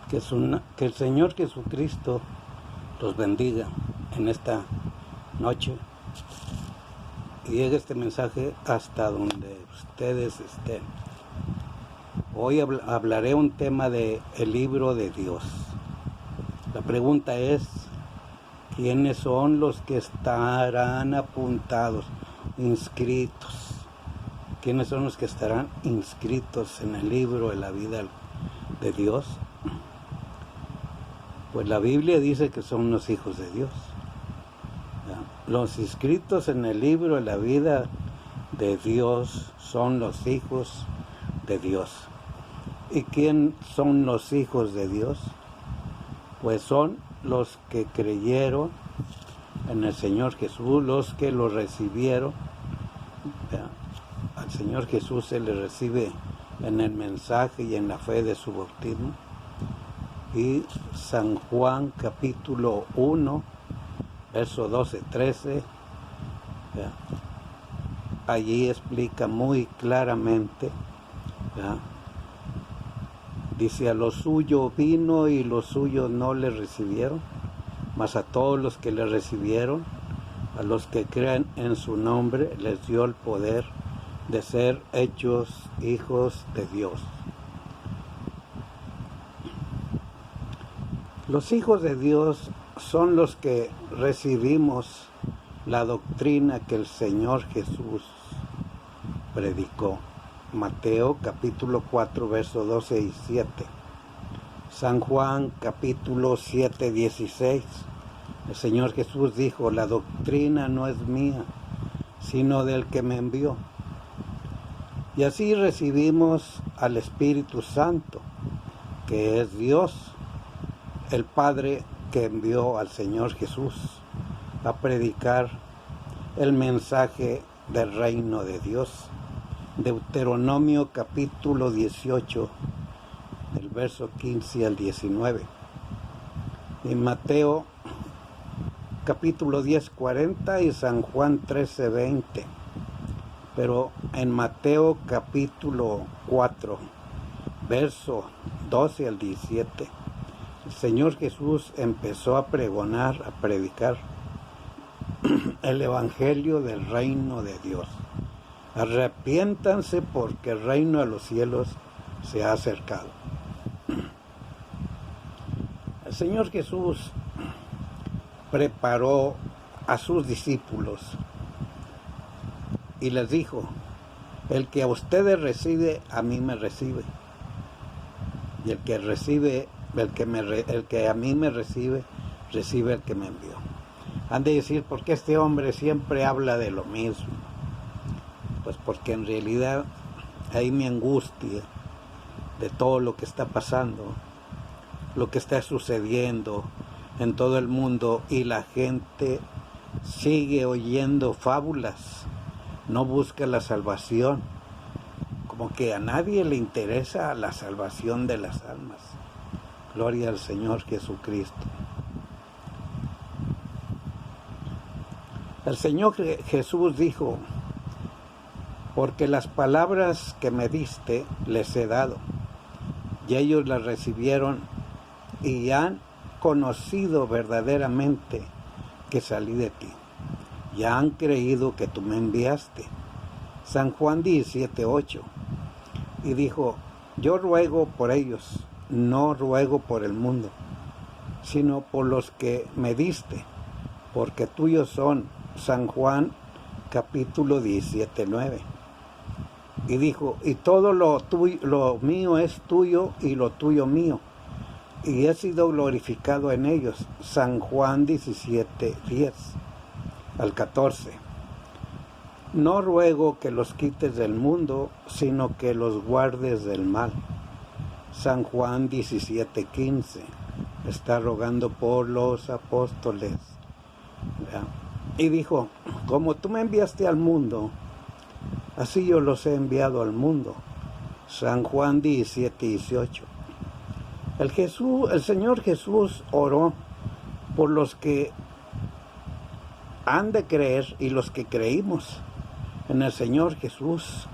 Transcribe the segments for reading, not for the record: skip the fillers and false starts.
Que el Señor Jesucristo los bendiga en esta noche y llegue este mensaje hasta donde ustedes estén. Hoy hablaré un tema de el libro de Dios. La pregunta es, ¿quiénes son los que estarán apuntados, inscritos? ¿Quiénes son los que estarán inscritos en el libro de la vida de Dios? Pues la Biblia dice que son los hijos de Dios. Los inscritos en el libro de la vida de Dios son los hijos de Dios. ¿Y quién son los hijos de Dios? Pues son los que creyeron en el Señor Jesús, los que lo recibieron. Al Señor Jesús se le recibe en el mensaje y en la fe de su bautismo. Y San Juan capítulo 1, verso 12-13, allí explica muy claramente, dice: a lo suyo vino y los suyos no le recibieron, mas a todos los que le recibieron, a los que creen en su nombre, les dio el poder de ser hechos hijos de Dios. Los hijos de Dios son los que recibimos la doctrina que el Señor Jesús predicó. Mateo capítulo 4, versos 12 y 7. San Juan capítulo 7, 16. El Señor Jesús dijo: la doctrina no es mía, sino del que me envió. Y así recibimos al Espíritu Santo, que es Dios, el Padre, que envió al Señor Jesús a predicar el mensaje del reino de Dios. Deuteronomio capítulo 18, del verso 15 al 19. Y Mateo capítulo 10, 40 y San Juan 13, 20. Pero en Mateo capítulo 4, verso 12 al 17, el Señor Jesús empezó a pregonar, a predicar el evangelio del reino de Dios. Arrepiéntanse porque el reino de los cielos se ha acercado. El Señor Jesús preparó a sus discípulos y les dijo: el que a ustedes recibe, a mí me recibe. Y el que a mí me recibe, recibe el que me envió. Han de decir: ¿por qué este hombre siempre habla de lo mismo? Pues porque en realidad hay mi angustia de todo lo que está pasando, lo que está sucediendo en todo el mundo, y la gente sigue oyendo fábulas, no busca la salvación, como que a nadie le interesa la salvación de las almas. Gloria al Señor Jesucristo. El Señor Jesús dijo: porque las palabras que me diste les he dado, y ellos las recibieron y han conocido verdaderamente que salí de ti, y han creído que tú me enviaste. San Juan 17, 8. Y dijo: yo ruego por ellos, no ruego por el mundo, sino por los que me diste, porque tuyos son. San Juan capítulo 17, 9. Y dijo: y todo lo mío es tuyo y lo tuyo mío, y he sido glorificado en ellos. San Juan 17, 10 al 14. No ruego que los quites del mundo, sino que los guardes del mal. San Juan 17, 15. Está rogando por los apóstoles. Y dijo: como tú me enviaste al mundo, así yo los he enviado al mundo. San Juan 17, 18. El Señor Jesús oró por los que han de creer y los que creímos en el Señor Jesús.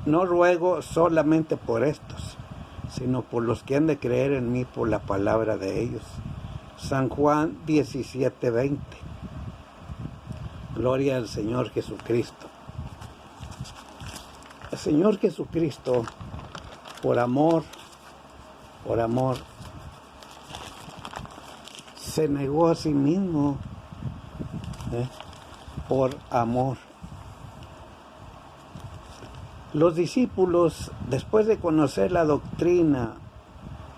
No ruego solamente por estos, sino por los que han de creer en mí por la palabra de ellos. San Juan 17:20. Gloria al Señor Jesucristo. El Señor Jesucristo, por amor, se negó a sí mismo, por amor. Los discípulos, después de conocer la doctrina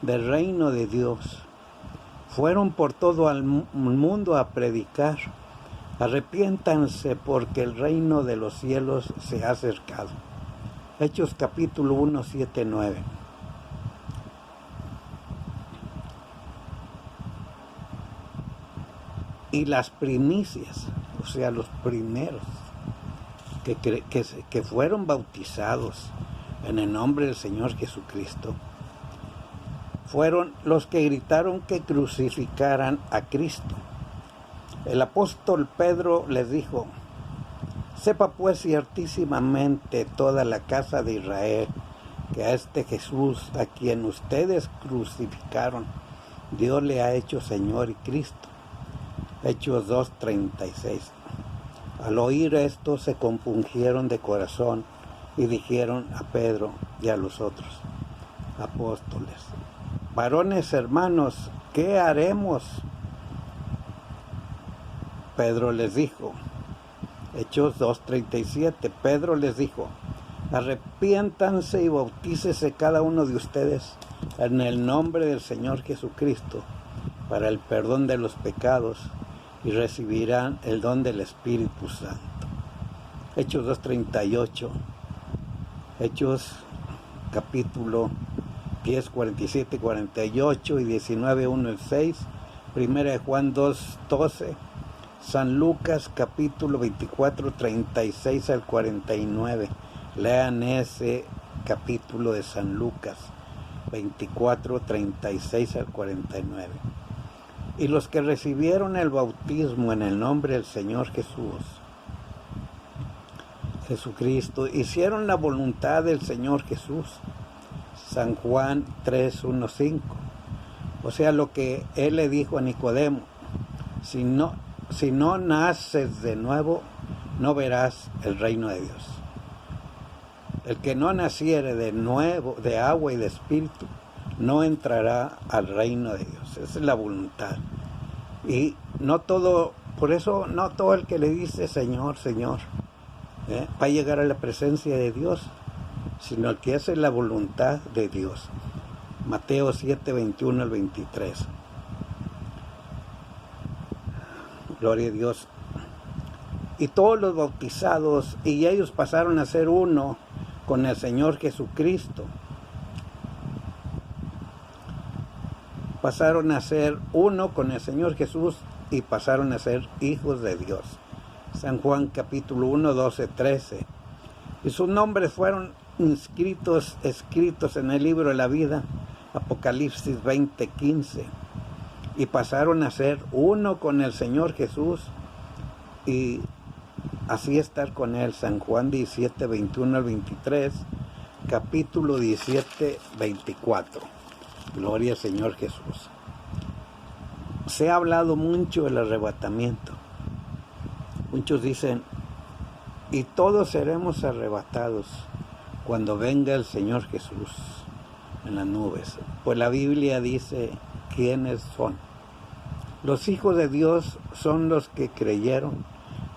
del reino de Dios, fueron por todo el mundo a predicar: arrepiéntanse porque el reino de los cielos se ha acercado. Hechos capítulo 1, 7, 9. Y las primicias, o sea, los primeros que fueron bautizados en el nombre del Señor Jesucristo, fueron los que gritaron que crucificaran a Cristo. El apóstol Pedro les dijo: sepa pues ciertísimamente toda la casa de Israel que a este Jesús, a quien ustedes crucificaron, Dios le ha hecho Señor y Cristo. Hechos 2:36. Al oír esto se compungieron de corazón y dijeron a Pedro y a los otros apóstoles: varones hermanos, ¿qué haremos? Pedro les dijo, Hechos 2:37, Pedro les dijo: arrepiéntanse y bautícese cada uno de ustedes en el nombre del Señor Jesucristo para el perdón de los pecados, y recibirán el don del Espíritu Santo. Hechos 2:38, Hechos capítulo 10, 47, 48 y 19, 1 y 6, Primera de Juan 2:12, San Lucas capítulo 24, 36 al 49. Lean ese capítulo de San Lucas 24, 36 al 49. Y los que recibieron el bautismo en el nombre del Señor Jesucristo, hicieron la voluntad del Señor Jesús. San Juan 3, 1, 5. O sea, lo que él le dijo a Nicodemo: si no naces de nuevo, no verás el reino de Dios. El que no naciere de nuevo, de agua y de espíritu, no entrará al reino de Dios. Esa es la voluntad. Y no todo, por eso no todo el que le dice Señor, Señor, va a llegar a la presencia de Dios, sino el que hace la voluntad de Dios. Mateo 7, 21 al 23. Gloria a Dios. Y todos los bautizados, y ellos pasaron a ser uno con el Señor Jesucristo. Pasaron a ser uno con el Señor Jesús y pasaron a ser hijos de Dios. San Juan capítulo 1, 12, 13. Y sus nombres fueron escritos en el libro de la vida. Apocalipsis 20, 15. Y pasaron a ser uno con el Señor Jesús y así estar con él. San Juan 17, 21 al 23, capítulo 17, 24. Gloria al Señor Jesús. Se ha hablado mucho del arrebatamiento. Muchos dicen: y todos seremos arrebatados cuando venga el Señor Jesús en las nubes. Pues la Biblia dice quiénes son. Los hijos de Dios son los que creyeron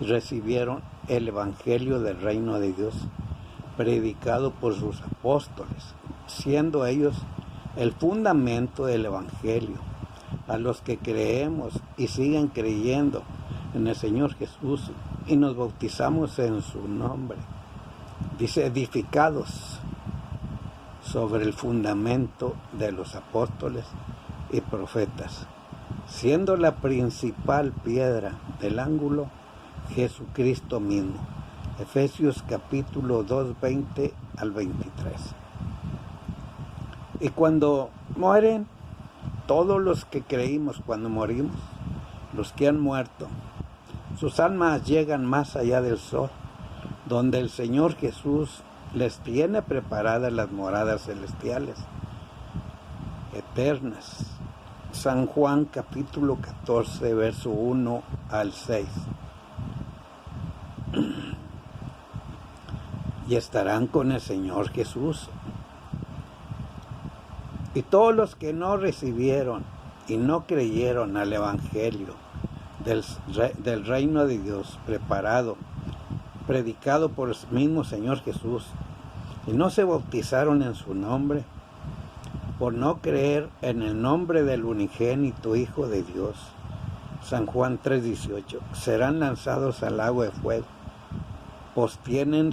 y recibieron el Evangelio del reino de Dios, predicado por sus apóstoles, siendo ellos el fundamento del Evangelio. A los que creemos y siguen creyendo en el Señor Jesús y nos bautizamos en su nombre, dice, edificados sobre el fundamento de los apóstoles y profetas, siendo la principal piedra del ángulo Jesucristo mismo. Efesios capítulo 2, 20 al 23. Y cuando mueren, todos los que creímos cuando morimos, los que han muerto, sus almas llegan más allá del sol, donde el Señor Jesús les tiene preparadas las moradas celestiales. eternas. San Juan capítulo 14, verso 1 al 6. Y estarán con el Señor Jesús. Y todos los que no recibieron y no creyeron al Evangelio del reino de Dios predicado por el mismo Señor Jesús, y no se bautizaron en su nombre, por no creer en el nombre del unigénito Hijo de Dios, San Juan 3:18, serán lanzados al lago de fuego, pues tienen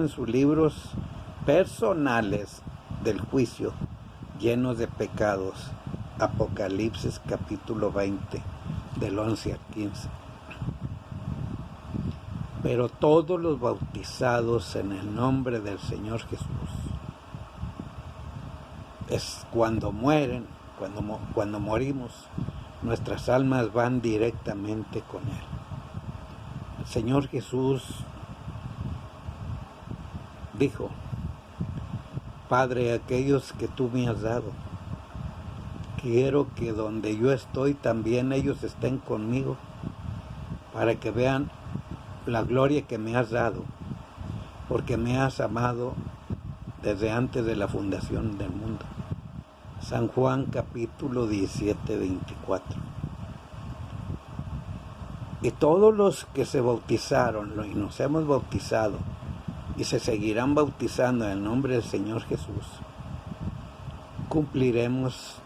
sus libros personales del juicio llenos de pecados. Apocalipsis capítulo 20, del 11 al 15. Pero todos los bautizados en el nombre del Señor Jesús, es cuando mueren, cuando morimos, nuestras almas van directamente con Él. El Señor Jesús dijo: Padre, aquellos que tú me has dado, quiero que donde yo estoy también ellos estén conmigo, para que vean la gloria que me has dado, porque me has amado desde antes de la fundación del mundo. San Juan capítulo 17, 24. Y todos los que se bautizaron y nos hemos bautizado y se seguirán bautizando en el nombre del Señor Jesús, cumpliremos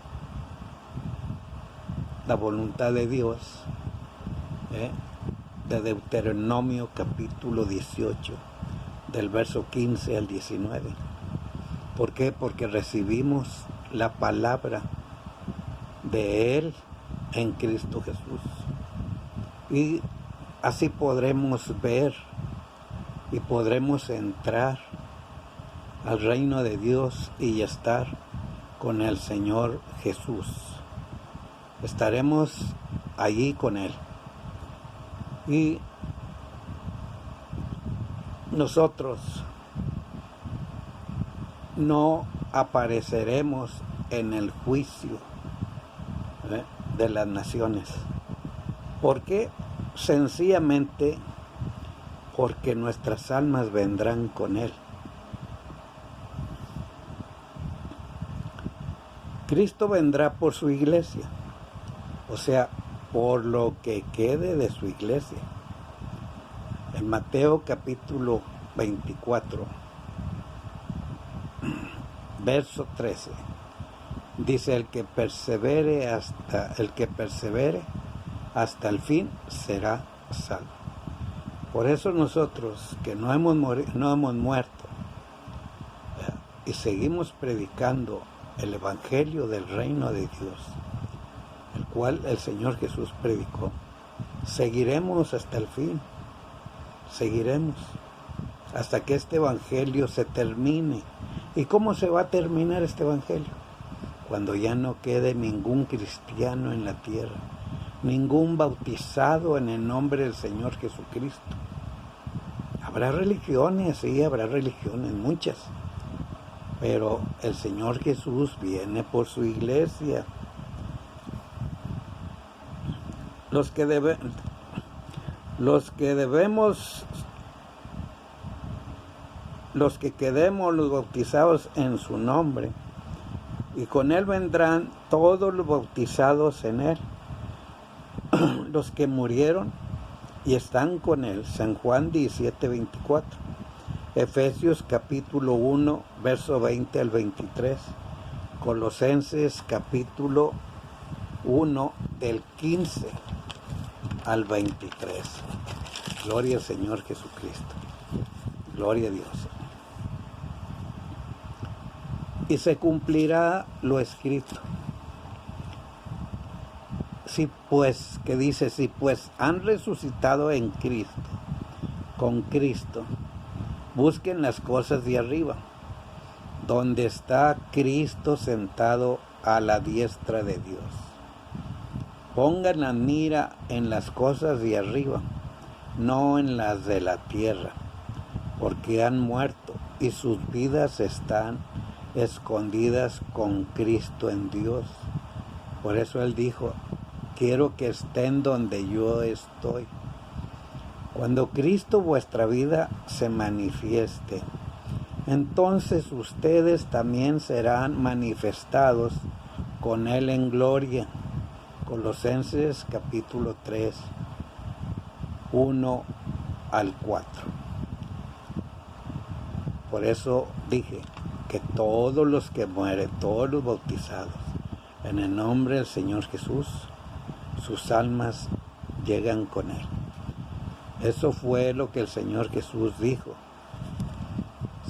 la voluntad de Dios, de Deuteronomio capítulo 18, del verso 15 al 19. ¿Por qué? Porque recibimos la palabra de Él en Cristo Jesús. Y así podremos ver y podremos entrar al reino de Dios y estar con el Señor Jesús. Estaremos allí con Él. Y nosotros no apareceremos en el juicio de las naciones. ¿Por qué? Sencillamente porque nuestras almas vendrán con Él. Cristo vendrá por su iglesia, o sea, por lo que quede de su iglesia. En Mateo capítulo 24, verso 13, dice: el que persevere hasta el fin será salvo. Por eso nosotros que no hemos muerto y seguimos predicando el Evangelio del reino de Dios, el cual el Señor Jesús predicó, seguiremos hasta el fin, seguiremos hasta que este Evangelio se termine. ¿Y cómo se va a terminar este Evangelio? Cuando ya no quede ningún cristiano en la tierra, ningún bautizado en el nombre del Señor Jesucristo. Habrá religiones, sí, habrá religiones, muchas, pero el Señor Jesús viene por su iglesia. Los que quedemos los bautizados en su nombre, y con Él vendrán todos los bautizados en Él, los que murieron y están con Él. San Juan 17, 24. Efesios capítulo 1, verso 20 al 23. Colosenses capítulo 1, del 15 al 23. Gloria al Señor Jesucristo. Gloria a Dios. Y se cumplirá lo escrito. Si pues han resucitado en Cristo, con Cristo, busquen las cosas de arriba, donde está Cristo sentado a la diestra de Dios. Pongan la mira en las cosas de arriba, no en las de la tierra, porque han muerto y sus vidas están escondidas con Cristo en Dios. Por eso Él dijo, quiero que estén donde yo estoy. Cuando Cristo vuestra vida se manifieste, entonces ustedes también serán manifestados con Él en gloria. Colosenses capítulo 3, 1 al 4. Por eso dije que todos los que mueren, todos los bautizados, en el nombre del Señor Jesús, sus almas llegan con Él. Eso fue lo que el Señor Jesús dijo.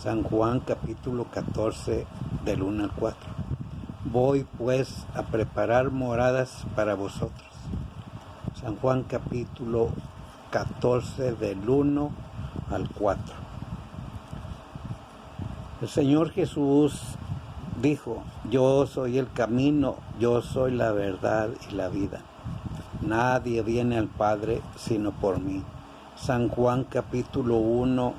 San Juan capítulo 14 del 1 al 4. Voy pues a preparar moradas para vosotros. San Juan capítulo 14 del 1 al 4. El Señor Jesús dijo, yo soy el camino, yo soy la verdad y la vida. Nadie viene al Padre sino por mí. San Juan capítulo 1,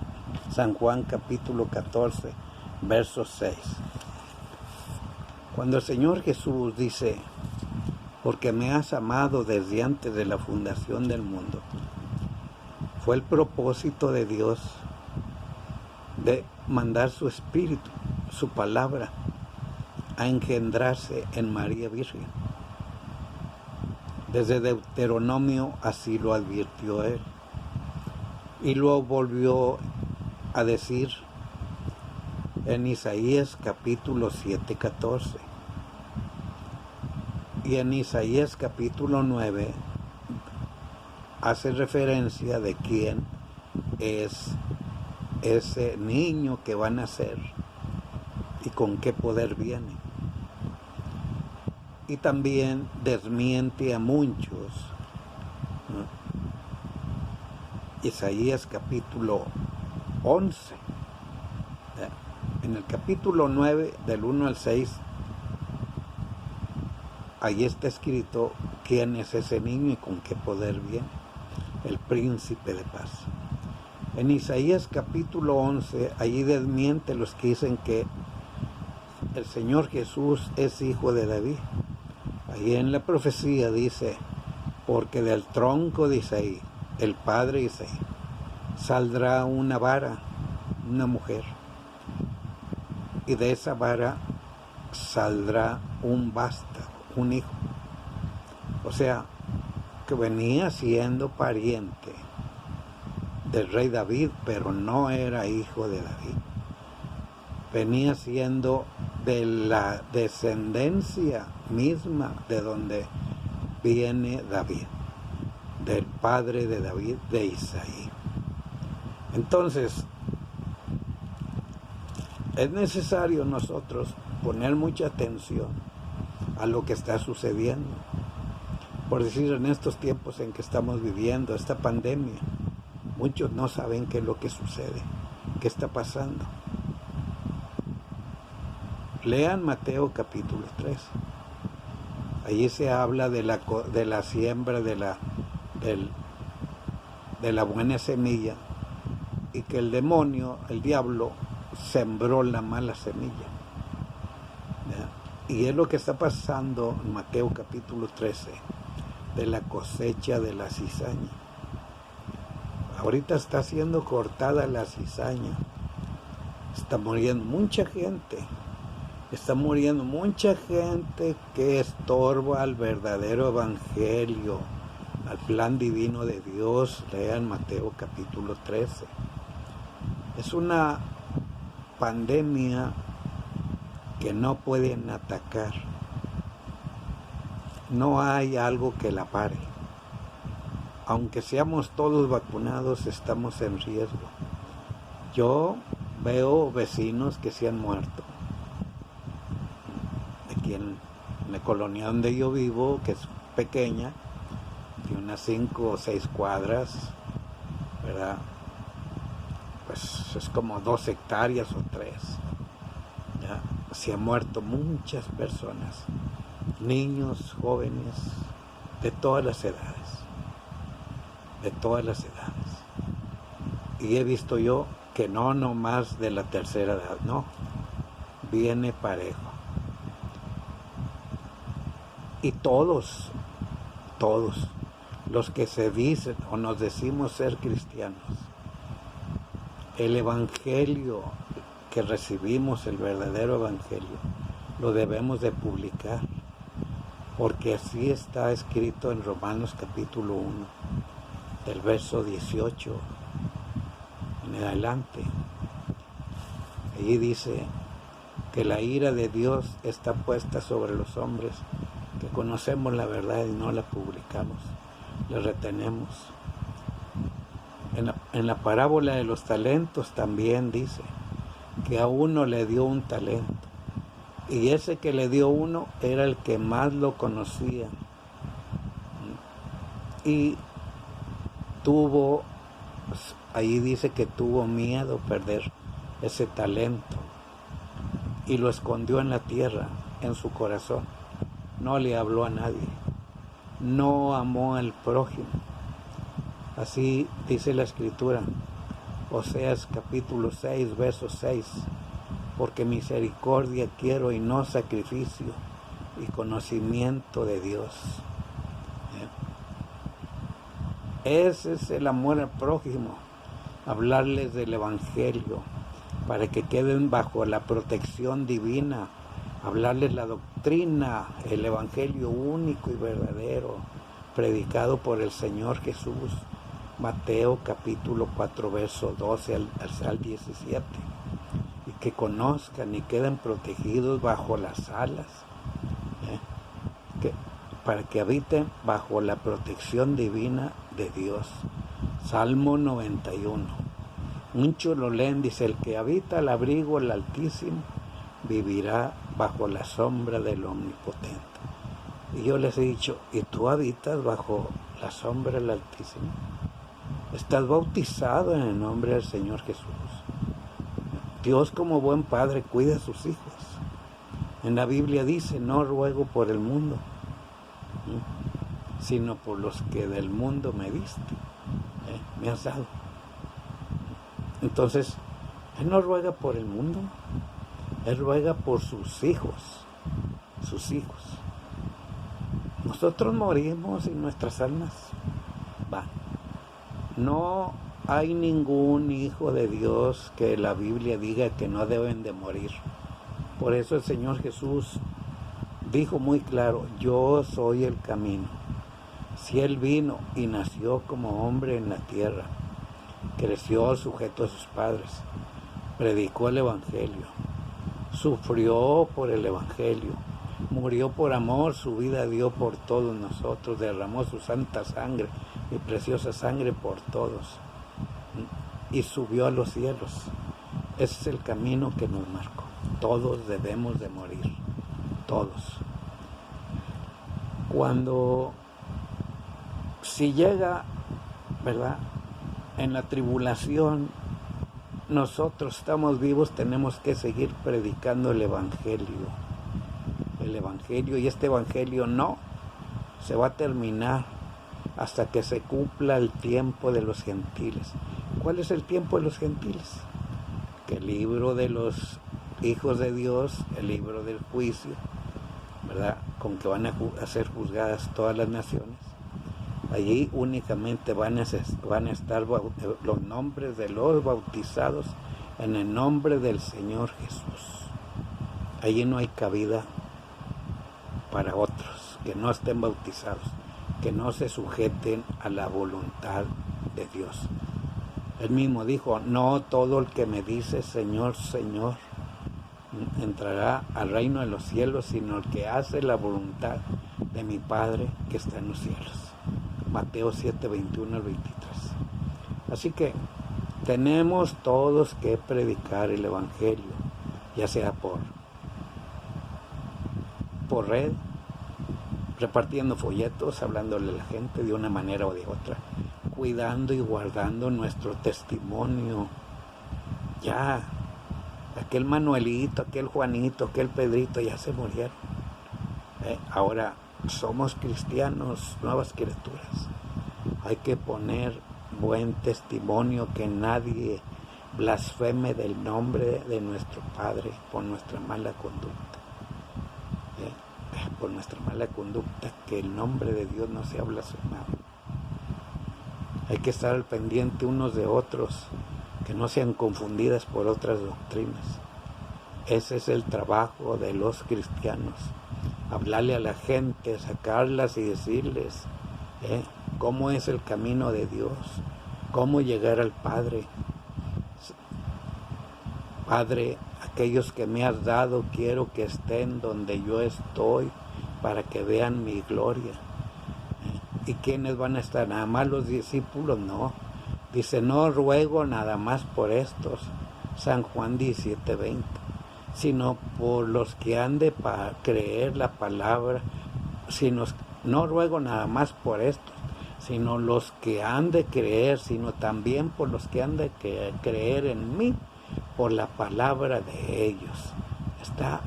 San Juan capítulo 14, verso 6. Cuando el Señor Jesús dice, porque me has amado desde antes de la fundación del mundo, fue el propósito de Dios de mandar su Espíritu, su palabra, a engendrarse en María Virgen. Desde Deuteronomio así lo advirtió Él. Y lo volvió a decir en Isaías capítulo 7, 14. Y en Isaías capítulo 9 hace referencia de quién es ese niño que va a nacer y con qué poder viene. Y también desmiente a muchos. Isaías capítulo 11. En el capítulo 9, del 1 al 6, ahí está escrito quién es ese niño y con qué poder viene. El príncipe de paz. En Isaías capítulo 11, allí desmiente los que dicen que el Señor Jesús es hijo de David. Ahí en la profecía dice, porque del tronco de Isaí, el padre Isaí, saldrá una vara, una mujer, y de esa vara saldrá un vástago, un hijo. O sea, que venía siendo pariente del rey David, pero no era hijo de David. Venía siendo de la descendencia misma de donde viene David, del padre de David, de Isaí. Entonces, es necesario nosotros poner mucha atención a lo que está sucediendo. Por decir, en estos tiempos en que estamos viviendo, esta pandemia, muchos no saben qué es lo que sucede, qué está pasando. Lean Mateo capítulo 3. Allí se habla de la siembra de la buena semilla, y que el demonio, el diablo, sembró la mala semilla. ¿Ya? Y es lo que está pasando en Mateo capítulo 13, de la cosecha de la cizaña. Ahorita está siendo cortada la cizaña. Está muriendo mucha gente. Está muriendo mucha gente que estorba al verdadero evangelio, al plan divino de Dios. Lean Mateo capítulo 13. Es una pandemia que no pueden atacar. No hay algo que la pare. Aunque seamos todos vacunados, estamos en riesgo. Yo veo vecinos que se han muerto. Aquí en la colonia donde yo vivo, que es pequeña, de unas 5 o 6 cuadras, ¿verdad? Pues es como 2 hectáreas o 3. ¿Ya? Se han muerto muchas personas, niños, jóvenes, de todas las edades. De todas las edades. Y he visto yo que no más de la tercera edad, no. viene parejo. Y todos los que se dicen o nos decimos ser cristianos, el evangelio que recibimos, el verdadero evangelio, lo debemos de publicar, porque así está escrito en Romanos capítulo 1, del verso 18 en adelante. Allí dice que la ira de Dios está puesta sobre los hombres que conocemos la verdad y no la publicamos, la retenemos. En la parábola de los talentos también dice que a uno le dio un talento, y ese que le dio uno era el que más lo conocía, y ahí dice que tuvo miedo perder ese talento y lo escondió en la tierra, en su corazón. No le habló a nadie, no amó al prójimo. Así dice la Escritura, Oseas capítulo 6, verso 6, porque misericordia quiero y no sacrificio, y conocimiento de Dios. Ese es el amor al prójimo, hablarles del evangelio para que queden bajo la protección divina, hablarles la doctrina, el evangelio único y verdadero, predicado por el Señor Jesús. Mateo capítulo 4, verso 12 al 17. Y que conozcan y queden protegidos bajo las alas, para que habiten bajo la protección divina de Dios. Salmo 91. Muchos lo leen, dice, el que habita al abrigo del Altísimo vivirá bajo la sombra del Omnipotente. Y yo les he dicho, ¿y tú habitas bajo la sombra del Altísimo? Estás bautizado en el nombre del Señor Jesús. Dios, como buen padre, cuida a sus hijos. En la Biblia dice, no ruego por el mundo, sino por los que del mundo me diste, me has dado. Entonces, Él no ruega por el mundo, Él ruega por sus hijos, sus hijos. Nosotros morimos y nuestras almas van. No hay ningún hijo de Dios que la Biblia diga que no deben de morir. Por eso el Señor Jesús dijo muy claro, yo soy el camino. Si Él vino y nació como hombre en la tierra, creció sujeto a sus padres, predicó el evangelio, sufrió por el evangelio, murió por amor, su vida dio por todos nosotros, derramó su santa sangre y preciosa sangre por todos, y subió a los cielos. Ese es el camino que nos marcó. Todos debemos de morir, todos. Si llega, ¿verdad?, en la tribulación, nosotros estamos vivos, tenemos que seguir predicando el evangelio, y este evangelio no se va a terminar hasta que se cumpla el tiempo de los gentiles. ¿Cuál es el tiempo de los gentiles? Que el libro de los hijos de Dios, el libro del juicio, ¿verdad?, con que van a ser juzgadas todas las naciones. Allí únicamente van a estar los nombres de los bautizados en el nombre del Señor Jesús. Allí no hay cabida para otros que no estén bautizados, que no se sujeten a la voluntad de Dios. Él mismo dijo, no todo el que me dice Señor, Señor, entrará al reino de los cielos, sino el que hace la voluntad de mi Padre que está en los cielos. Mateo 7, 21 al 23. Así que tenemos todos que predicar el evangelio, ya sea por red, repartiendo folletos, hablándole a la gente de una manera o de otra, cuidando y guardando nuestro testimonio. Ya, aquel Manuelito, aquel Juanito, aquel Pedrito ya se murieron. Ahora somos cristianos, nuevas criaturas. Hay que poner buen testimonio, que nadie blasfeme del nombre de nuestro Padre por nuestra mala conducta. Por nuestra mala conducta, que el nombre de Dios no sea blasfemado. Hay que estar al pendiente unos de otros, que no sean confundidas por otras doctrinas. Ese es el trabajo de los cristianos, hablarle a la gente, sacarlas y decirles cómo es el camino de Dios, cómo llegar al Padre. Padre, aquellos que me has dado, quiero que estén donde yo estoy, para que vean mi gloria. ¿Y quiénes van a estar? Nada más los discípulos, no. Dice, no ruego nada más por estos, San Juan 17:20, sino por los que han de creer la palabra, no ruego nada más por estos, sino los que han de creer, sino también por los que han de creer en mí, por la palabra de ellos. Está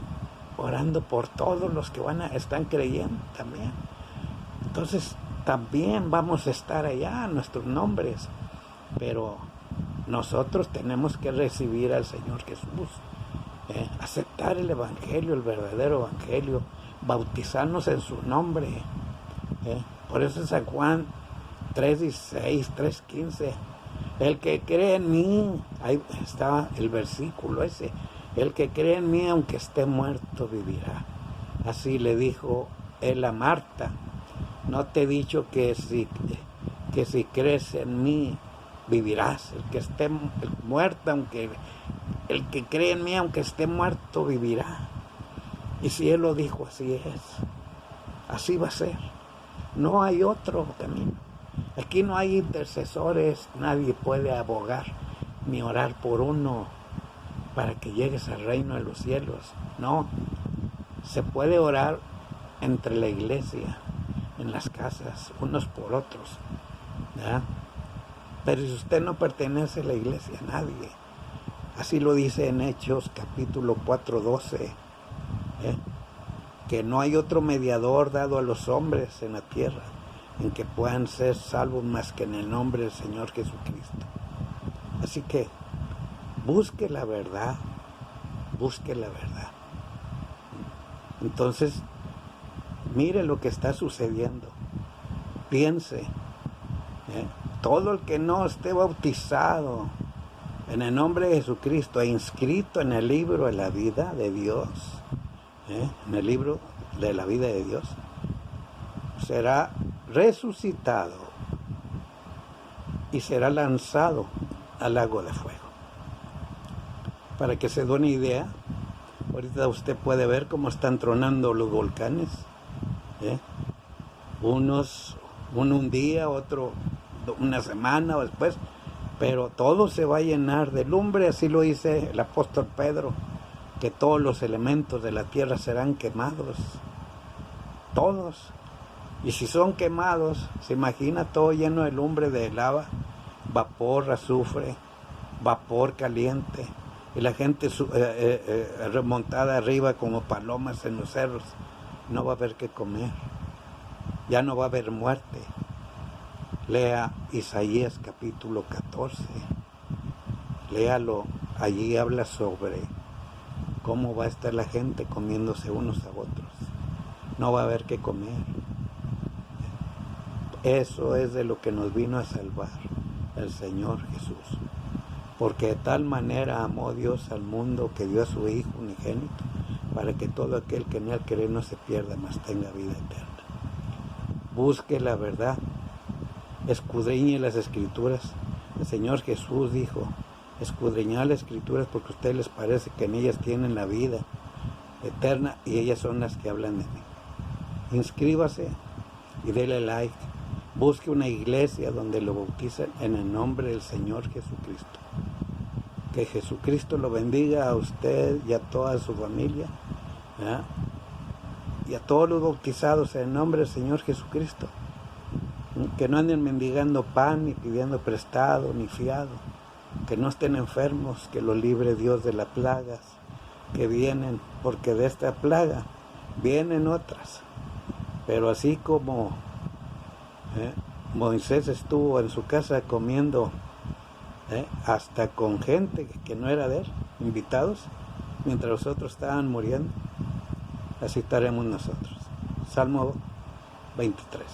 orando por todos los que están creyendo también. Entonces también vamos a estar allá, nuestros nombres, pero nosotros tenemos que recibir al Señor Jesús, aceptar el Evangelio, el verdadero Evangelio, bautizarnos en su nombre. Por eso en San Juan 3:16, 3:15, el que cree en mí, ahí está el versículo ese, el que cree en mí aunque esté muerto vivirá. Así le dijo él a Marta, no te he dicho que si crees en mí vivirás. El que esté muerto, el que cree en mí aunque esté muerto vivirá. Y si él lo dijo, así es, así va a ser. No hay otro camino. Aquí no hay intercesores, nadie puede abogar ni orar por uno para que llegues al reino de los cielos. No, se puede orar entre la iglesia, en las casas, unos por otros, ¿verdad? Pero si usted no pertenece a la iglesia, nadie. Así lo dice en Hechos capítulo 4:12, que no hay otro mediador dado a los hombres en la tierra en que puedan ser salvos más que en el nombre del Señor Jesucristo. Así que busque la verdad, busque la verdad. Entonces, mire lo que está sucediendo, piense, todo el que no esté bautizado en el nombre de Jesucristo e inscrito en el libro de la vida de Dios, en el libro de la vida de Dios, será resucitado y será lanzado al lago de fuego. Para que se dé una idea, ahorita usted puede ver cómo están tronando los volcanes, uno un día, otro una semana o después, pero todo se va a llenar de lumbre. Así lo dice el apóstol Pedro, que todos los elementos de la tierra serán quemados, todos. Y si son quemados, se imagina todo lleno de lumbre, de lava, vapor, azufre, vapor caliente, y la gente remontada arriba como palomas en los cerros. No va a haber qué comer, ya no va a haber muerte. Lea Isaías capítulo 14, léalo, allí habla sobre cómo va a estar la gente comiéndose unos a otros. No va a haber qué comer. Eso es de lo que nos vino a salvar el Señor Jesús. Porque de tal manera amó Dios al mundo que dio a su Hijo unigénito, para que todo aquel que en él cree no se pierda, mas tenga vida eterna. Busque la verdad, escudriñe las Escrituras. El Señor Jesús dijo, escudriñad las Escrituras porque a ustedes les parece que en ellas tienen la vida eterna y ellas son las que hablan de mí. Inscríbase y dele like. Busque una iglesia donde lo bauticen en el nombre del Señor Jesucristo. Que Jesucristo lo bendiga a usted y a toda su familia, ¿verdad? Y a todos los bautizados en el nombre del Señor Jesucristo. Que no anden mendigando pan, ni pidiendo prestado, ni fiado. Que no estén enfermos, que los libre Dios de las plagas que vienen, porque de esta plaga vienen otras. Pero así como Moisés estuvo en su casa comiendo hasta con gente que no era de él, invitados, mientras los otros estaban muriendo. Así estaremos nosotros. Salmo 23.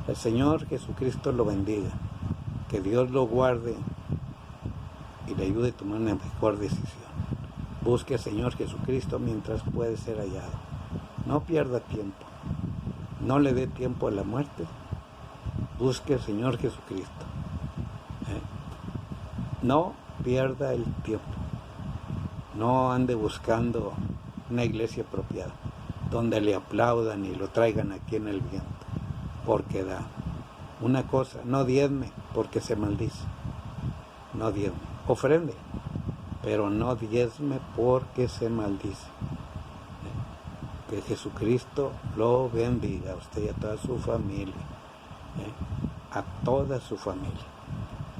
El Señor Jesucristo lo bendiga, que Dios lo guarde y le ayude a tomar una mejor decisión. Busque al Señor Jesucristo mientras puede ser hallado. No pierda tiempo, no le dé tiempo a la muerte. Busque al Señor Jesucristo. No pierda el tiempo. No ande buscando una iglesia apropiada, donde le aplaudan y lo traigan aquí en el viento, porque da. Una cosa, no diezme porque se maldice. No diezme. Ofrende, pero no diezme porque se maldice. Que Jesucristo lo bendiga a usted y a toda su familia. A toda su familia.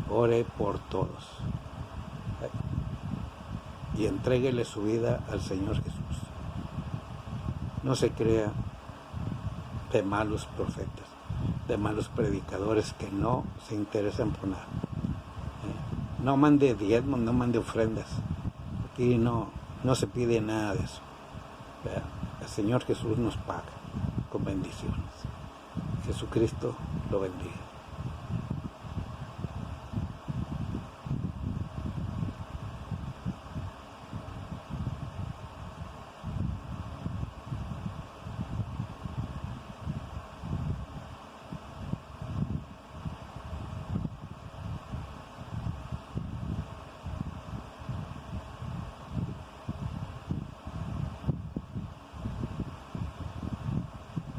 Ore por todos. Y entréguele su vida al Señor Jesús. No se crea de malos profetas, de malos predicadores que no se interesan por nada. No mande diezmos, no mande ofrendas. Aquí no se pide nada de eso. El Señor Jesús nos paga con bendiciones. Jesucristo lo bendiga.